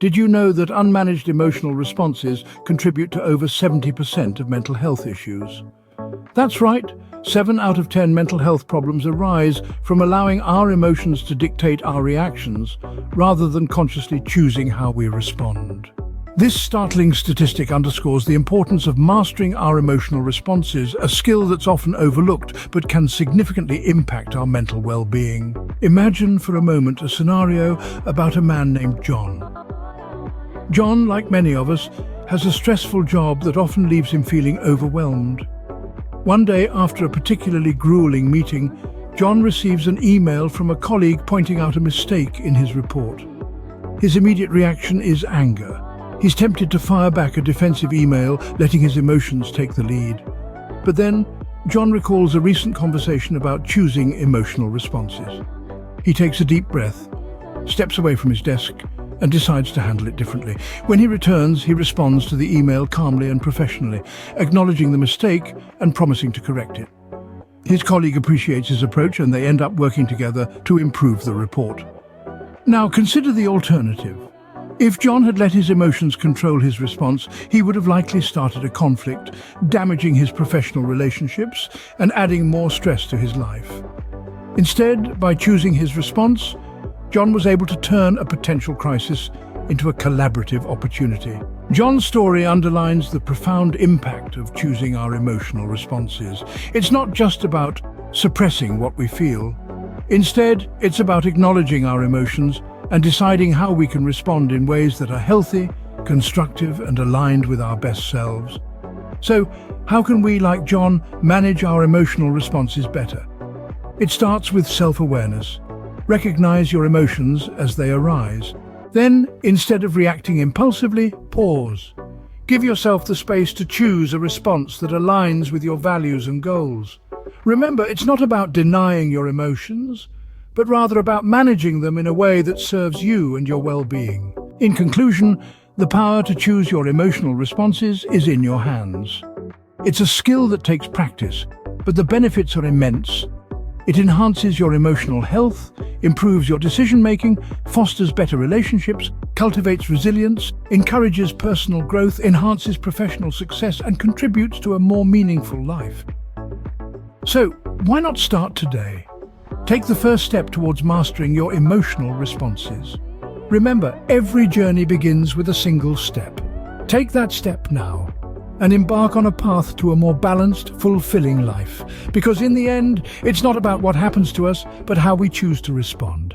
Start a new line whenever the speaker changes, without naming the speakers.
Did you know that unmanaged emotional responses contribute to over 70% of mental health issues? That's right, 7 out of 10 mental health problems arise from allowing our emotions to dictate our reactions rather than consciously choosing how we respond. This startling statistic underscores the importance of mastering our emotional responses, a skill that's often overlooked but can significantly impact our mental well-being. Imagine for a moment a scenario about a man named John. John, like many of us, has a stressful job that often leaves him feeling overwhelmed. One day, after a particularly grueling meeting, John receives an email from a colleague pointing out a mistake in his report. His immediate reaction is anger. He's tempted to fire back a defensive email, letting his emotions take the lead. But then, John recalls a recent conversation about choosing emotional responses. He takes a deep breath, steps away from his desk, and decides to handle it differently. When he returns, he responds to the email calmly and professionally, acknowledging the mistake and promising to correct it. His colleague appreciates his approach and they end up working together to improve the report. Now consider the alternative. If John had let his emotions control his response, he would have likely started a conflict, damaging his professional relationships and adding more stress to his life. Instead, by choosing his response, John was able to turn a potential crisis into a collaborative opportunity. John's story underlines the profound impact of choosing our emotional responses. It's not just about suppressing what we feel. Instead, it's about acknowledging our emotions and deciding how we can respond in ways that are healthy, constructive, and aligned with our best selves. So, how can we, like John, manage our emotional responses better? It starts with self-awareness. Recognize your emotions as they arise. Then, instead of reacting impulsively, pause. Give yourself the space to choose a response that aligns with your values and goals. Remember, it's not about denying your emotions, but rather about managing them in a way that serves you and your well-being. In conclusion, the power to choose your emotional responses is in your hands. It's a skill that takes practice, but the benefits are immense. It enhances your emotional health, improves your decision-making, fosters better relationships, cultivates resilience, encourages personal growth, enhances professional success, and contributes to a more meaningful life. So, why not start today? Take the first step towards mastering your emotional responses. Remember, every journey begins with a single step. Take that step now and embark on a path to a more balanced, fulfilling life. Because in the end, it's not about what happens to us, but how we choose to respond.